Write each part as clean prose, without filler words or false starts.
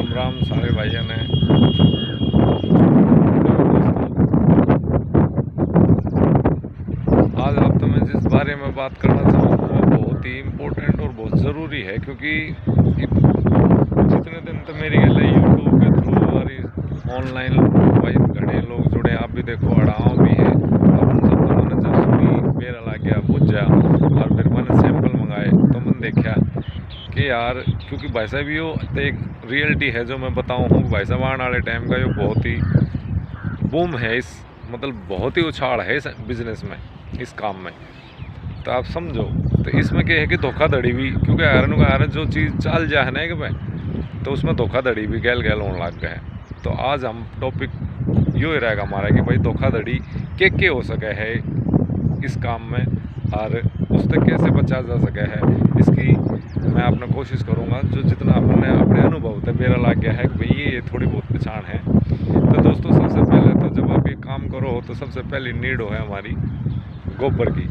राम राम सारे भाइयों ने। आज आप तो मैं जिस बारे में बात करना चाहूँगा वो बहुत ही इम्पोर्टेंट और बहुत ज़रूरी है, क्योंकि जितने दिन तो मेरी गल यूट्यूब के थ्रू और ऑनलाइन भाई घने लोग जुड़े, आप भी देखो अड़ाव भी है। अब उन सब तो मैंने जब सुनी मेरा लग गया बुझा, और फिर मैंने सैंपल मंगाए तो मैंने देखा कि यार, क्योंकि भाई साहब यो तो एक रियलिटी है जो मैं बताऊँ हूँ। भाई साहब आने वाले टाइम का यो बहुत ही बूम है, इस मतलब बहुत ही उछाल है इस बिज़नेस में, इस काम में। तो आप समझो, तो इसमें क्या है कि धोखाधड़ी भी, क्योंकि आयरन जो चीज़ चल जाए है ना कि भाई, तो उसमें धोखाधड़ी भी गैल गैल होने लग गए हैं। तो आज हम टॉपिक यो ही रहेगा हमारा कि भाई धोखाधड़ी के हो सके है इस काम में, और उससे कैसे बचा जा सके है, इसकी मैं अपना कोशिश करूँगा। जो जितना अपने अनुभव से मेरा लग गया है कि भाई ये थोड़ी बहुत पहचान है। तो दोस्तों, सबसे पहले तो जब आप ये काम करो तो सबसे पहली नीड है हमारी गोबर की।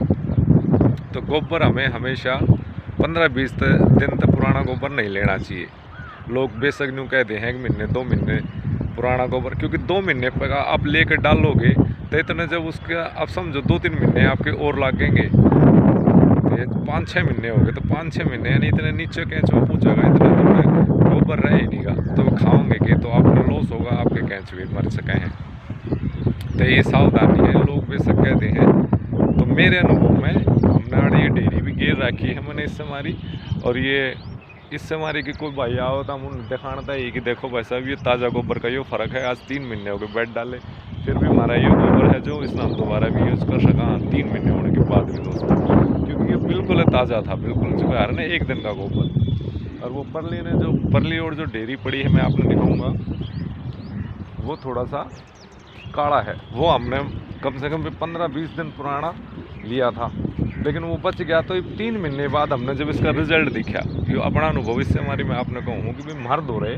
तो गोबर हमें हमेशा 15-20 दिन तक पुराना गोबर नहीं लेना चाहिए। लोग बेशक न्यू कहते हैं कि महीने 2 महीने पुराना गोबर, क्योंकि 2 महीने पर आप लेकर डालोगे तो इतने जब उसका आप समझो 2-3 महीने आपके और लगेंगे, तो 5-6 महीने हो गए, तो 5-6 महीने यानी इतने नीचे कैंचुआ पूछेगा, इतना तो मैं गोबर रह ही नहीं गा, तो वो खाओगे कि तो आपका लॉस होगा, आपके कैंचुए मर सके हैं। तो ये सावधानी है, लोग बेशक कहते हैं। तो मेरे अनुभव में हमने ये डेयरी भी गिर रखी है मैंने इससे मारी, और ये इससे मारी कि कोई भाई आओ तो हम दिखाना था ये कि देखो भाई साहब ये ताज़ा गोबर का ये फ़र्क है। आज 3 महीने हो गए बेड डाले, फिर भी हमारा ये गोबर है जो इसमें हम दोबारा भी यूज़ कर सका 3 महीने होने के बाद भी दोस्तों, क्योंकि ये बिल्कुल ताज़ा था, बिल्कुल जो है ना 1 दिन का गोबर। और वो परली और जो डेयरी पड़ी है मैं आपने दिखाऊँगा, वो थोड़ा सा काला है। वो हमने कम से कम 15-20 दिन पुराना लिया था, लेकिन वो बच गया। तो 3 महीने बाद हमने जब इसका रिजल्ट दिखा, ये अपना अनुभव इससे हमारी मैं आपने कहूँ कि भाई मर्द हो रहे,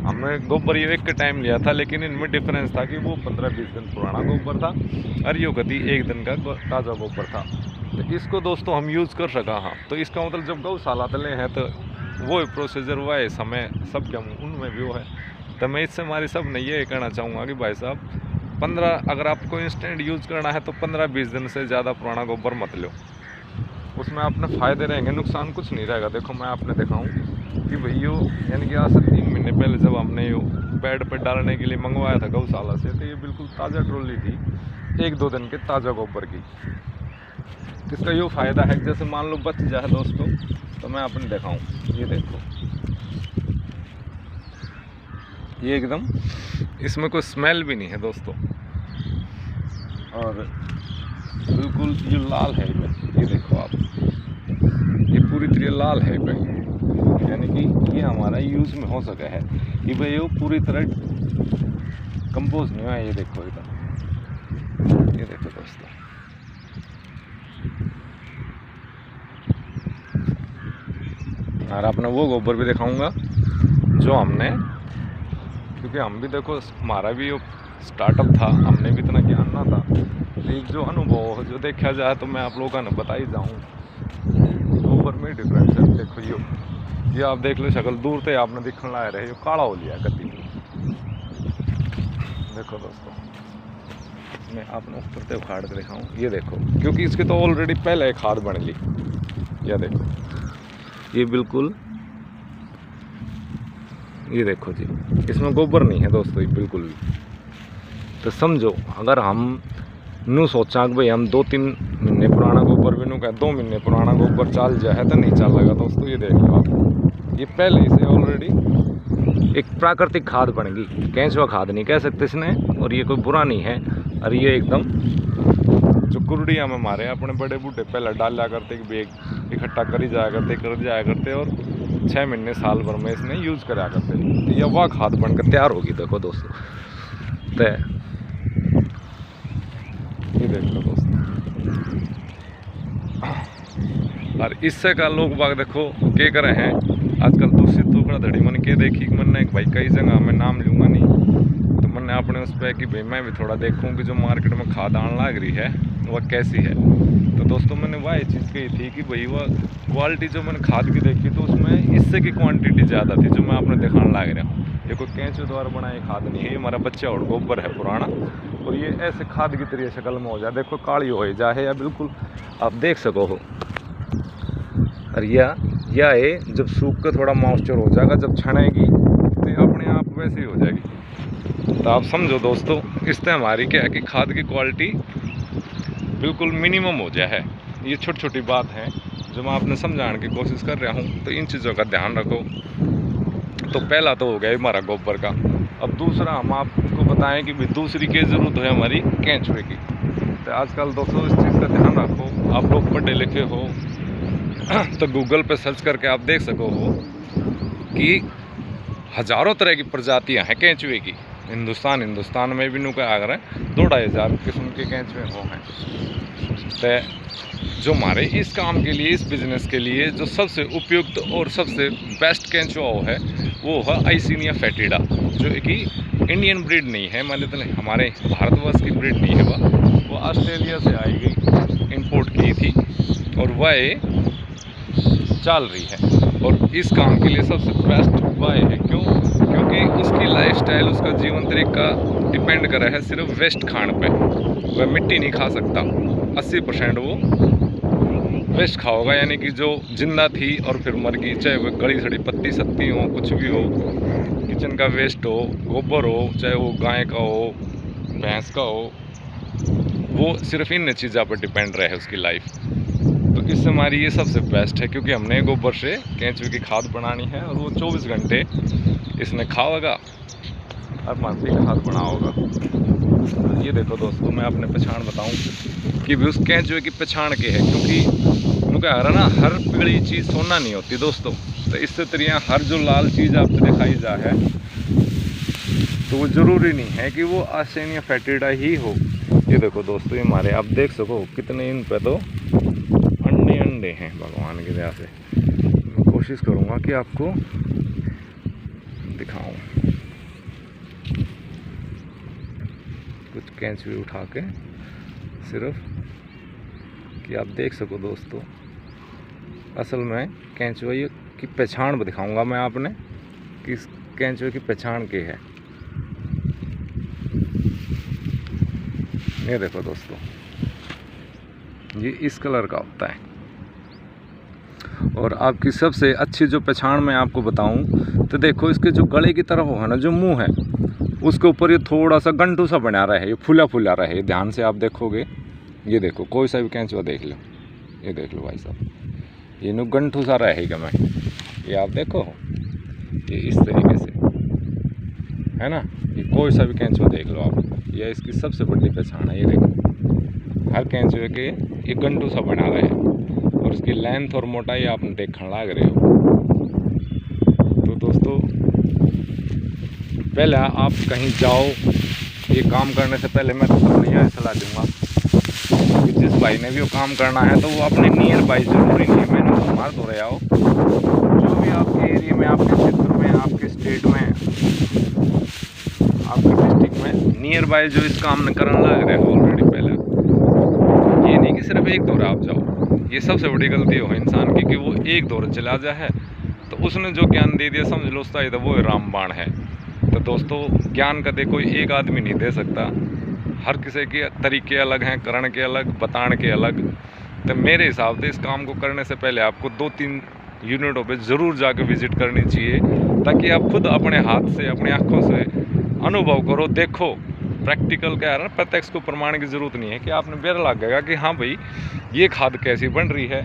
हमने गोबर ये एक टाइम लिया था, लेकिन इनमें डिफरेंस था कि वो 15-20 दिन पुराना गोबर था और यो गति 1 दिन का ताज़ा गोबर था। तो इसको दोस्तों हम यूज़ कर सका। हाँ, तो इसका मतलब जब गौशाला तले हैं तो वो प्रोसीजर हुआ है, समय सब क्या उनमें भी वो है। तो मैं इससे हमारी सब ने ये कहना चाहूँगा कि भाई साहब 15, अगर आपको इंस्टेंट यूज़ करना है तो 15-20 दिन से ज़्यादा पुराना गोबर मत लो, उसमें अपने फ़ायदे रहेंगे, नुकसान कुछ नहीं रहेगा। देखो मैं आपने दिखाऊं कि भाई यो यानी कि आज से 3 महीने पहले जब हमने यो बेड पर डालने के लिए मंगवाया था गौशाला से, तो ये बिल्कुल ताज़ा ट्रॉली थी 1-2 दिन के ताज़ा गोबर की। इसका यो फ़ायदा है कि जैसे मान लो बच जाए दोस्तों, तो मैं आपने दिखाऊँ, ये देखो ये एकदम इसमें कोई स्मेल भी नहीं है दोस्तों, और बिल्कुल ये लाल है ये देखो आप, ये पूरी तरह लाल है भाई, यानी कि ये हमारा यूज़ में हो सका है कि भाई ये पूरी तरह कंपोज नहीं हुआ है। ये देखो इधर, ये देखो दोस्तों, और अपना वो गोबर भी दिखाऊंगा जो हमने, क्योंकि हम भी देखो हमारा भी स्टार्टअप था, हमने भी इतना ज्ञान ना था, एक जो अनुभव जो देखा जाए तो मैं आप लोगों ने बता ही जाऊँ। गोबर में डिफरेंस है। देखो ये आप देख लो शक्ल दूर से आपने दिखने ला रहे, ये काला हो लिया गति। देखो दोस्तों, मैं आपने ऊपर से उखाड़ के दिखाऊँ, ये देखो, क्योंकि इसकी तो ऑलरेडी पहले एक खाद बन ली। यह देखो, ये बिल्कुल, ये देखो जी, इसमें गोबर नहीं है दोस्तों, ये बिल्कुल भी। तो समझो, अगर हम नू सोचा कि भाई हम 2-3 महीने पुराना गोबर भी नू कह 2 महीने पुराना गोबर चाल जाए तो नहीं चाल लगा दोस्तों। ये देख लो आप, ये पहले से ऑलरेडी एक प्राकृतिक खाद बन गई, केंचुआ खाद नहीं कह सकते इसने, और ये कोई बुरा नहीं है। और ये एकदम जो कुरडिया में मारे अपने बड़े बूढ़े पहले डाला करते कि भाई इकट्ठा कर जाया करते, और 6 महीने साल भर में इसने यूज़ करा करते, तो यह वह खाद बनकर तैयार होगी। देखो दोस्तों, तो ये देख लो दोस्तों, और इससे का लोग बाग देखो क्या कर रहे हैं आजकल, दूसरी टुकड़ा धड़ी मन के देखी मैंने एक भाई कई जगह, मैं नाम लूँगा नहीं, तो मैंने अपने उस पर कि भाई मैं भी थोड़ा देखूँ कि जो मार्केट में खाद आने लग रही है वह कैसी है। तो दोस्तों मैंने वह चीज़ कही थी कि भाई वह क्वालिटी जो मैंने खाद की देखी तो उसमें इससे की क्वांटिटी ज़्यादा थी जो मैं आपने दिखाने लग रहा हूँ। ये कोई केंचुए द्वारा बनाई खाद नहीं है, ये हमारा बच्चा और गोबर है पुराना। और ये ऐसे खाद की तरह शक्ल में हो जाए, देखो काली हो जाए या बिल्कुल आप देख सको हो। और यह है जब सूख कर थोड़ा मॉइस्चर हो जाएगा, जब छनेगी तो अपने आप वैसे ही हो जाएगी। तो आप समझो दोस्तों, इससे हमारी क्या है कि खाद की क्वालिटी बिल्कुल मिनिमम हो जाए है। ये छोटी छोटी बात है जो मैं आपने समझाने की कोशिश कर रहा हूँ, तो इन चीज़ों का ध्यान रखो। तो पहला तो हो गया हमारा गोबर का। अब दूसरा हम आपको बताएं कि भी दूसरी की ज़रूरत है हमारी केंचुए की। तो आजकल दोस्तों इस चीज़ का ध्यान रखो, आप लोग पढ़े लिखे हो तो गूगल पे सर्च करके आप देख सको हो कि हज़ारों तरह की प्रजातियां हैं केंचुए की। हिंदुस्तान में भी नुका आगर 2-2,500 किस्म के केंचुए हो हैं। तो जो हमारे इस काम के लिए, इस बिज़नेस के लिए जो सबसे उपयुक्त और सबसे बेस्ट केंचुआ है वो है आइसिनिया फेटिडा, जो कि इंडियन ब्रीड नहीं है, मान लेते हैं हमारे भारतवर्ष की ब्रीड नहीं है, वो ऑस्ट्रेलिया से आई गई, इंपोर्ट की थी और वह चल रही है। और इस काम के लिए सबसे बेस्ट वह है, क्योंकि उसकी लाइफस्टाइल, उसका जीवन तरीका डिपेंड कर रहा है सिर्फ वेस्ट खाने पे। वह मिट्टी नहीं खा सकता, 80% वो वेस्ट खाओगा, यानी कि जो जिंदा थी और फिर मर गई, चाहे वह गली सड़ी पत्ती सत्ती हो, कुछ भी हो, किचन का वेस्ट हो, गोबर हो, चाहे वो गाय का हो, भैंस का हो, वो सिर्फ इन चीज़ों पर डिपेंड रहे उसकी लाइफ। तो इससे हमारी ये सबसे बेस्ट है, क्योंकि हमने गोबर से केंचुए की खाद बनानी है और वो 24 घंटे इसने खाओगा और मानसी का खाद बना होगा। ये देखो दोस्तों, मैं अपने पहचान बताऊं कि भी उस केंचुए की पहचान के है, क्योंकि उनका आ रहा ना, हर पिगड़ी चीज़ सोना नहीं होती दोस्तों। तो इससे तरिया हर जो लाल चीज़ आपको दिखाई जा है तो वो ज़रूरी नहीं है कि वो आइसिनिया फेटिडा ही हो। ये देखो दोस्तों, ये हमारे आप देख सको कितने इन पे तो अंडे हैं भगवान की दया से। मैं कोशिश करूँगा कि आपको दिखाऊं कुछ केंचुए उठा के, सिर्फ कि आप देख सको दोस्तों। असल में केंचुए की पहचान भी दिखाऊंगा मैं आपने कि इस केंचुए की पहचान क्या है। ये देखो दोस्तों, ये इस कलर का होता है। और आपकी सबसे अच्छी जो पहचान मैं आपको बताऊं तो देखो, इसके जो गले की तरफ है ना, जो मुंह है, उसके ऊपर ये थोड़ा सा गंठू सा बना रहा है, ये फुला फुला रहा है। ध्यान से आप देखोगे, ये देखो कोई सा भी केंचुआ देख लो, ये देख लो भाई साहब, ये नु गंठू सा रहेगा। मैं ये आप देखो, ये इस तरीके से है ना, ये कोई सा भी केंचुआ देख लो आप, ये इसकी सबसे बड़ी पहचान है। ये देखो हर केंचुए के ये गंठू सा बना रहे हैं और उसकी लेंथ और मोटाई आप देखने लग रहे हो। तो दोस्तों, पहले आप कहीं जाओ, ये काम करने से पहले मैं तो सबने यह सलाह दूंगा कि जिस भाई ने भी वो काम करना है तो वो अपने नियर बाई, ज़रूरी नहीं है मैंने तो मार दो रहे आओ, जो भी आपके एरिया में, आपके क्षेत्र में, आपके स्टेट में, आपके डिस्ट्रिक्ट में नियर बाई जो इस काम ने करने लग रहे हो ऑलरेडी, पहले ये नहीं कि सिर्फ एक दौर आप जाओ। ये सबसे बड़ी गलती हो इंसान की कि वो एक दौर चला जाए तो उसने जो ज्ञान दे दिया समझ लो उसका वो रामबाण है। तो दोस्तों, ज्ञान का देखो एक आदमी नहीं दे सकता, हर किसी के तरीके अलग हैं, करने के अलग, बताने के अलग। तो मेरे हिसाब से इस काम को करने से पहले आपको 2-3 यूनिटों पे ज़रूर जाकर विज़िट करनी चाहिए, ताकि आप खुद अपने हाथ से, अपनी आँखों से अनुभव करो, देखो। प्रैक्टिकल क्या है ना, प्रत्यक्ष को प्रमाण की ज़रूरत नहीं है कि आपने बेर लगेगा कि हाँ भाई ये खाद कैसी बन रही है।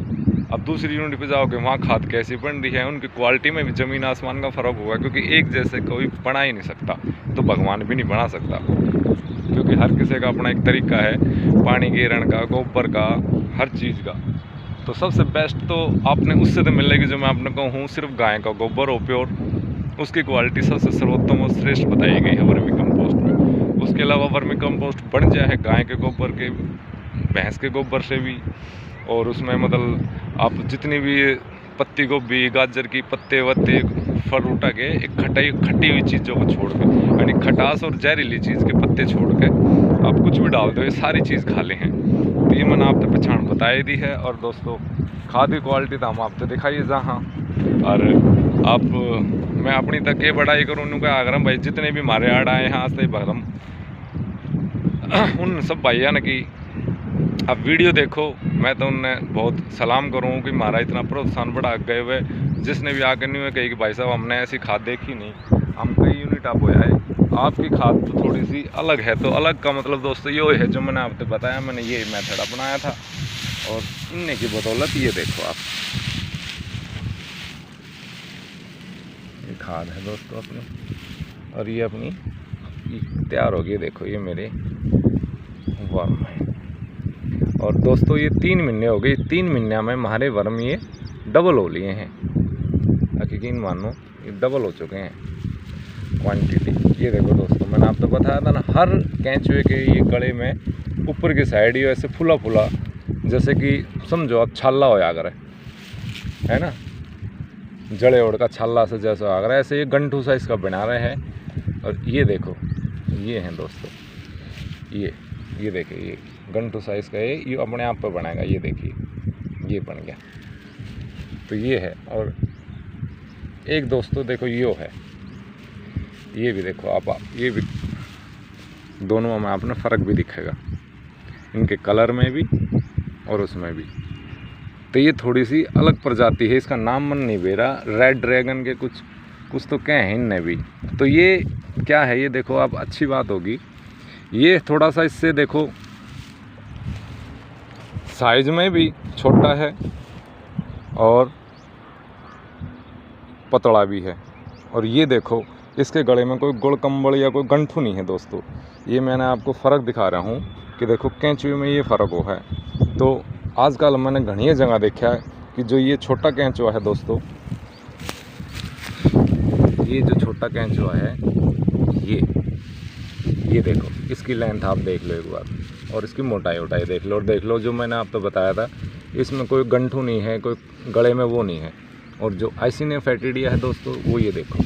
अब दूसरी यूनिट पे जाओगे, वहाँ खाद कैसी बन रही है, उनकी क्वालिटी में भी ज़मीन आसमान का फ़र्क होगा, क्योंकि एक जैसे कोई बना ही नहीं सकता, तो भगवान भी नहीं बना सकता, क्योंकि हर किसी का अपना एक तरीका है पानी गिरने का, गोबर का, हर चीज़ का। तो सबसे बेस्ट तो आपने उससे तो मिलेगी जो मैं आपने कहूँ, सिर्फ गाय का गोबर हो प्योर, उसकी क्वालिटी सबसे सर्वोत्तम और श्रेष्ठ बताई गई है वर्मी कंपोस्ट में। उसके अलावा वर्मी कंपोस्ट बन जाए है गाय के गोबर के, भैंस के गोबर से भी, और उसमें मतलब आप जितनी भी पत्ती गोभी, गाजर की पत्ते वत्ते, फल उठा के एक खटी हुई चीज़ों को छोड़ के, यानी खटास और जहरीली चीज़ के पत्ते छोड़ के आप कुछ भी डाल दो, ये सारी चीज़ खा ले हैं। तो ये मैंने आपको पहचान बताई दी है। और दोस्तों, खाद की क्वालिटी तो हम आपको दिखाइए जहाँ, और आप मैं अपनी तक ये बढ़ाई करूँ उनका आग्रह भाई जितने भी हमारे आड़ आए हैं आज तक भरम उन सब भाइया ने की अब वीडियो देखो। मैं तो उन्हें बहुत सलाम करूँ कि हमारा इतना प्रोत्साहन बढ़ा गए हुए जिसने भी आकर नहीं हुए कही कि भाई साहब हमने ऐसी खाद देखी नहीं, हम कई यूनिट आप होया है, आपकी खाद तो थोड़ी सी अलग है। तो अलग का मतलब दोस्तों ये है जो मैंने आपको बताया, मैंने ये मेथड अपनाया था और इनने की बदौलत ये देखो आप, ये खाद है दोस्तों अपनी और ये अपनी तैयार हो गई। देखो ये मेरे वर्म है और दोस्तों ये 3 महीने हो गए, 3 महीने में हमारे वर्म ये डबल हो लिए हैं। यकीन मानो ये डबल हो चुके हैं क्वांटिटी। ये देखो दोस्तों मैंने आपको बताया था ना, हर कैंचुए के ये गले में ऊपर की साइड ये ऐसे फुला फुला जैसे कि समझो आप छाला हो अगर है ना, जड़े ओढ़ का छाला से जैसा अगर ऐसे ये गंठू सा इसका बना रहे हैं। और ये देखो ये हैं दोस्तों, ये देखिए ये गंठू साइज का ये अपने आप पर बनाएगा। ये देखिए ये बन गया, तो ये है। और एक दोस्तों देखो यो है, ये भी देखो आप ये भी दोनों में आपने फ़र्क भी दिखेगा इनके कलर में भी और उसमें भी। तो ये थोड़ी सी अलग प्रजाति है, इसका नाम मन नहीं बेरा, रेड ड्रैगन के कुछ तो कहे हैं इनने भी। तो ये क्या है ये देखो आप, अच्छी बात होगी। ये थोड़ा सा इससे देखो साइज में भी छोटा है और पतला भी है। और ये देखो इसके गले में कोई गुड़ कंबल या कोई गंठू नहीं है दोस्तों। ये मैंने आपको फ़र्क दिखा रहा हूँ कि देखो कैंचुए में ये फ़र्क हो है। तो आजकल मैंने घनी जगह देखा है कि जो ये छोटा कैंचुआ है दोस्तों, ये जो छोटा कैंचुआ है ये देखो इसकी लेंथ आप देख लो एक बार और इसकी मोटाई देख लो। और देख लो जो मैंने आपको बताया था इसमें कोई गंठू नहीं है, कोई गले में वो नहीं है। और जो आइसिनिया फैटिडिया है दोस्तों वो ये देखो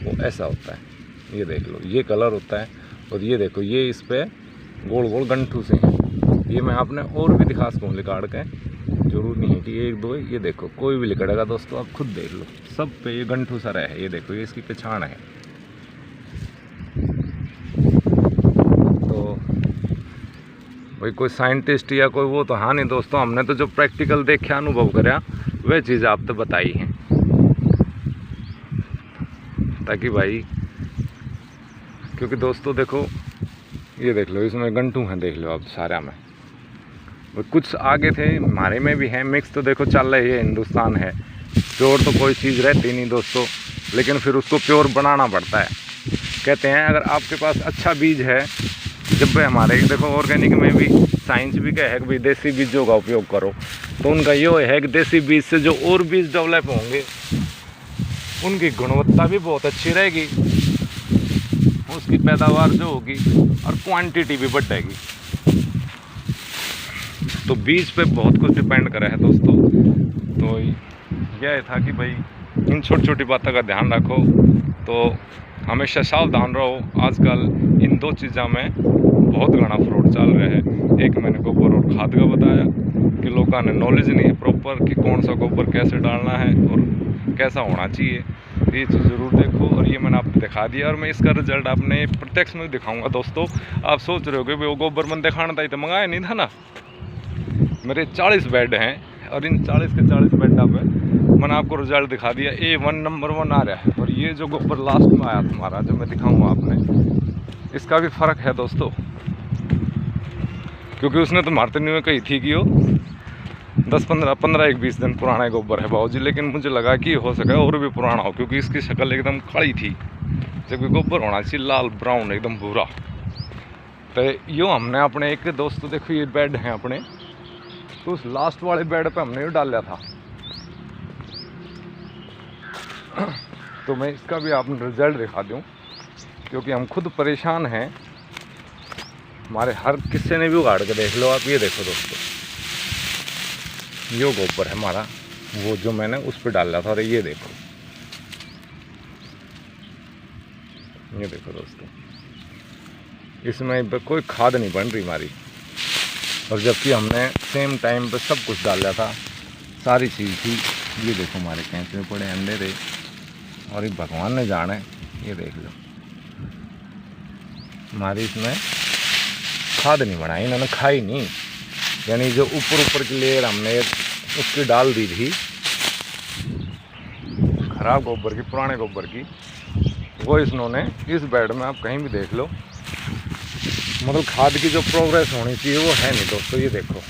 वो ऐसा होता है, ये देख लो ये कलर होता है। और ये देखो ये इस पर गोल गोल गंठू से हैं। ये मैं आपने और भी दिखा सकूँ लिकाड़ के, जरूर नहीं है कि एक दो, ये देखो कोई भी लिकड़ेगा दोस्तों, आप खुद देख लो सब पे ये गंठू सा है। ये देखो ये इसकी पहचान है। तो भाई कोई साइंटिस्ट या कोई वो तो हाँ नहीं दोस्तों, हमने तो जो प्रैक्टिकल देखे अनुभव कराया वह चीज़ आप तो बताई हैं, ताकि भाई क्योंकि दोस्तों देखो ये देख लो इसमें गंठू हैं, देख लो आप सारा में। कुछ आगे थे हमारे में भी हैं मिक्स, तो देखो चल रही है, हिंदुस्तान है, प्योर तो कोई चीज़ रहती नहीं दोस्तों, लेकिन फिर उसको प्योर बनाना पड़ता है। कहते हैं अगर आपके पास अच्छा बीज है, जब भी हमारे देखो ऑर्गेनिक में भी साइंस भी कहे है कि भाई देसी बीजों का उपयोग करो, तो उनका ये है कि देसी बीज से जो और बीज डेवलप होंगे उनकी गुणवत्ता भी बहुत अच्छी रहेगी, उसकी पैदावार जो होगी और क्वांटिटी भी बढ़ेगी। तो बीज पे बहुत कुछ डिपेंड करे है दोस्तों। तो यह था कि भाई इन छोटी छोटी बातों का ध्यान रखो, तो हमेशा सावधान रहो। आजकल इन दो चीज़ों में बहुत घना फ्रॉड चल रहा है। एक मैंने गोबर और खाद का बताया कि लोगों ने नॉलेज नहीं है प्रॉपर कि कौन सा गोबर कैसे डालना है और कैसा होना चाहिए। ये चीज़ ज़रूर देखो और ये मैंने आपको दिखा दिया और मैं इसका रिजल्ट आपने प्रत्यक्ष में दिखाऊंगा दोस्तों। आप सोच रहे हो कि वो गोबर मन दिखाना था तो मंगाया नहीं था ना। मेरे 40 बेड हैं और इन 40 के 40 बेड पे मैंने आपको रिजल्ट दिखा दिया। A1 नंबर 1 आ रहा है। और ये जो गोबर लास्ट में आया तुम्हारा जो मैं दिखाऊंगा आपने, इसका भी फ़र्क है दोस्तों, क्योंकि उसने तो मारते नहीं हुए कही थी कि वो 10-15-20 दिन पुराना गोबर है बाबूजी, लेकिन मुझे लगा कि हो सके और भी पुराना हो, क्योंकि इसकी शक्ल एकदम काली थी, जबकि गोबर होना चाहिए लाल ब्राउन एकदम भूरा। तो यो हमने अपने एक दोस्तों देखो ये बेड हैं अपने, तो उस लास्ट वाले बेड पे हमने ये डाला था। तो मैं इसका भी आपने रिजल्ट दिखा दूँ, क्योंकि हम खुद परेशान हैं। हमारे हर किसी ने भी उगाड़ के देख लो आप। ये देखो दोस्तों यो गोबर है हमारा, वो जो मैंने उस पर डाला था। और ये देखो दोस्तों, इसमें कोई खाद नहीं बन रही हमारी, और जबकि हमने सेम टाइम पे सब कुछ डाला था, सारी चीज़ थी। ये देखो हमारे कैंच में पड़े अंडे थे, और ये भगवान ने जाने। ये देख लो हमारी इसमें खाद नहीं बनाई इन्होंने, खाई नहीं, यानी जो ऊपर की लेयर हमने उसकी डाल दी थी खराब गोबर की, पुराने गोबर की, वो इन्होंने इस बेड में आप कहीं भी देख लो, मतलब खाद की जो प्रोग्रेस होनी चाहिए वो है नहीं दोस्तों। ये देखो,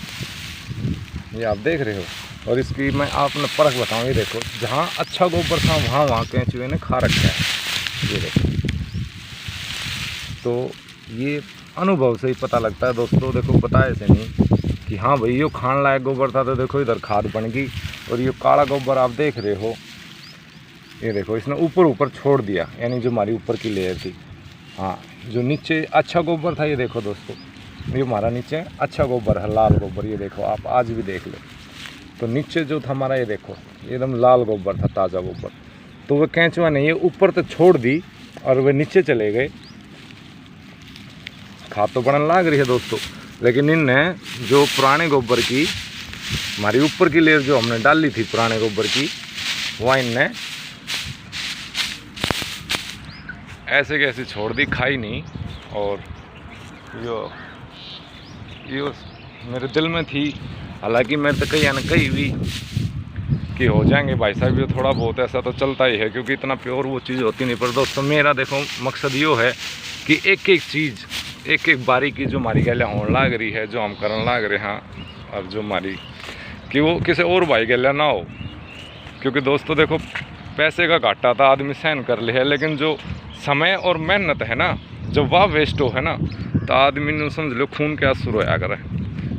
ये आप देख रहे हो, और इसकी मैं आपने परख बताऊँ। ये देखो जहाँ अच्छा गोबर था वहाँ केंचुए ने खा रखा है। ये देखो, तो ये अनुभव से ही पता लगता है दोस्तों। देखो बताए से नहीं कि हाँ भाई ये खान लायक गोबर था, तो देखो इधर खाद बन गई। और ये काला गोबर आप देख रहे हो, ये देखो इसने ऊपर छोड़ दिया, यानी जो हमारी ऊपर की लेयर थी। हाँ, जो नीचे अच्छा गोबर था, ये देखो दोस्तों, ये हमारा नीचे अच्छा गोबर है, लाल गोबर। ये देखो आप आज भी देख लो, तो नीचे जो था हमारा, ये देखो एकदम लाल गोबर था, ताज़ा गोबर। तो वह केंचुआ ने ये ऊपर तो छोड़ दी और वे नीचे चले गए। खाद तो बनने लग रही है दोस्तों, लेकिन इनने जो पुराने गोबर की हमारी ऊपर की लेयर जो हमने डाली थी पुराने गोबर की, वह इनने ऐसे कैसे छोड़ दी, खाई नहीं। और यो मेरे दिल में थी, हालांकि मैं तो कहीं ना कहीं भी कि हो जाएंगे भाई साहब, ये थोड़ा बहुत ऐसा तो चलता ही है, क्योंकि इतना प्योर वो चीज़ होती नहीं। पर दोस्तों मेरा देखो मकसद यो है कि एक एक चीज़, एक एक बारीकी जो हमारी गले होने लाग रही है, जो हम करने लाग रहे हैं, और जो हमारी कि वो किसी और भाई गले ना हो। क्योंकि दोस्तों देखो पैसे का घाटा था आदमी सहन कर ले है, लेकिन जो समय और मेहनत है ना, जब वह वेस्ट हो है ना, तो आदमी ने समझ लो खून के आंसू रोया करे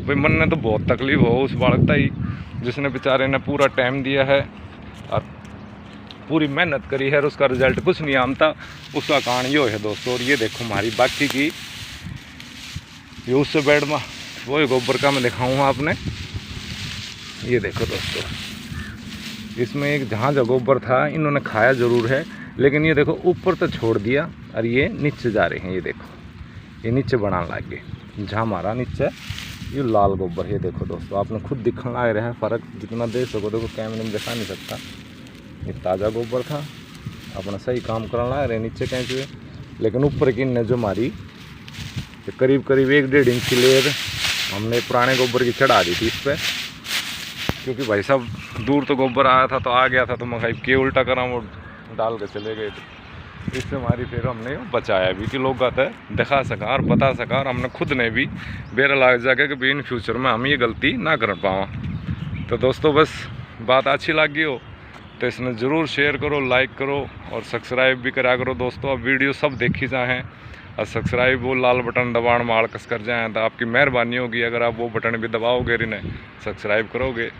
भाई। मन ने तो बहुत तकलीफ हो उस बालक ताई जिसने बेचारे ने पूरा टाइम दिया है और पूरी मेहनत करी है, और उसका रिजल्ट कुछ नहीं आमता। उसका कारण यो है दोस्तों। और ये देखो हमारी बाकी की ये उस बेड में वो गोबर का मैं दिखाऊंगा आपने। ये देखो दोस्तों, इसमें एक जहाँ जो गोबर था इन्होंने खाया ज़रूर है, लेकिन ये देखो ऊपर तो छोड़ दिया और ये नीचे जा रहे हैं। ये देखो ये नीचे बनाने लग गए, जहाँ हमारा नीचे ये लाल गोबर। ये देखो दोस्तों, आपने खुद दिखने लग रहा है फ़र्क, जितना देख सको। देखो कैमरे में दिखा नहीं सकता, ये ताज़ा गोबर था, अपना सही काम करने लग रहे नीचे कैंचुए। लेकिन ऊपर की ने जो हमारी करीब 1-1.5 इंच की लेयर हमने पुराने गोबर की चढ़ा दी थी इस पर, क्योंकि भाई साहब दूर तो गोबर आया था तो आ गया था, तो मैं भाई के उल्टा करा वो डाल के चले गए थे। इससे हमारी फिर हमने बचाया भी कि लोग आते दिखा सका और बता सका, और हमने खुद ने भी बेरा लाग जाके कि भाई इन फ्यूचर में हम ये गलती ना कर पावा। तो दोस्तों बस बात अच्छी लगी हो तो इसमें ज़रूर शेयर करो, लाइक करो और सब्सक्राइब भी करा करो दोस्तों। अब वीडियो सब देखी जाएँ और सब्सक्राइब वो लाल बटन दबाण माड़ कस कर जाएँ, तो आपकी मेहरबानी होगी अगर आप वो बटन भी दबाओगे, इन्हें सब्सक्राइब करोगे।